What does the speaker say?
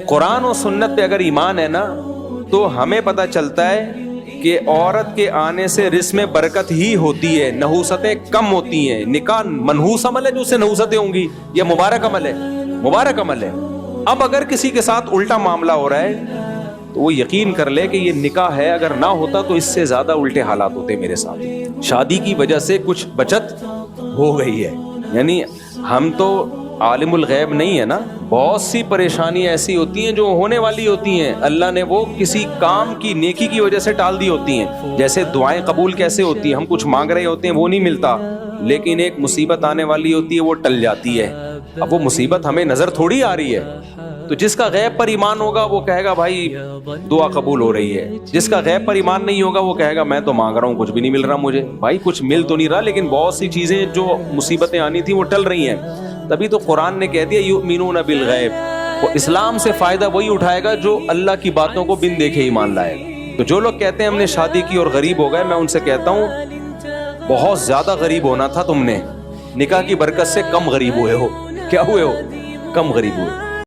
قرآن و سنت پہ اگر ایمان ہے نا تو ہمیں پتہ چلتا ہے کہ عورت کے آنے سے رزق میں برکت ہی ہوتی ہے، نحوستیں کم ہوتی ہیں. نکاح منحوس عمل ہے جو اس سے نحوستیں ہوں گی، یہ مبارک عمل ہے، مبارک عمل ہے. اب اگر کسی کے ساتھ الٹا معاملہ ہو رہا ہے تو وہ یقین کر لے کہ یہ نکاح ہے، اگر نہ ہوتا تو اس سے زیادہ الٹے حالات ہوتے میرے ساتھ. شادی کی وجہ سے کچھ بچت ہو گئی ہے. یعنی ہم تو عالم الغیب نہیں ہے نا، بہت سی پریشانی ایسی ہوتی ہیں جو ہونے والی ہوتی ہیں، اللہ نے وہ کسی کام کی نیکی کی وجہ سے ٹال دی ہوتی ہیں. جیسے دعائیں قبول کیسے ہوتی ہیں، ہم کچھ مانگ رہے ہوتے ہیں وہ نہیں ملتا، لیکن ایک مصیبت آنے والی ہوتی ہے وہ ٹل جاتی ہے. اب وہ مصیبت ہمیں نظر تھوڑی آ رہی ہے، تو جس کا غیب پر ایمان ہوگا وہ کہے گا بھائی دعا قبول ہو رہی ہے. جس کا غیب پر ایمان نہیں ہوگا وہ کہے گا میں تو مانگ رہا ہوں کچھ بھی نہیں مل رہا مجھے. بھائی کچھ مل تو نہیں رہا، لیکن بہت سی چیزیں جو مصیبتیں آنی تھیں وہ ٹل رہی ہیں. تبھی تو قرآن نے کہہ دیا یؤمنون بالغیب. وہ اسلام سے فائدہ وہی اٹھائے گا جو اللہ کی باتوں کو بن دیکھے ایمان لائے گا. تو جو لوگ کہتے ہیں ہم نے شادی کی اور غریب ہو گئے، میں ان سے کہتا ہوں بہت زیادہ غریب ہونا تھا تم نے، نکاح کی برکت سے کم غریب ہوئے ہو. کیا ہوئے ہو؟ کم غریب ہوئے.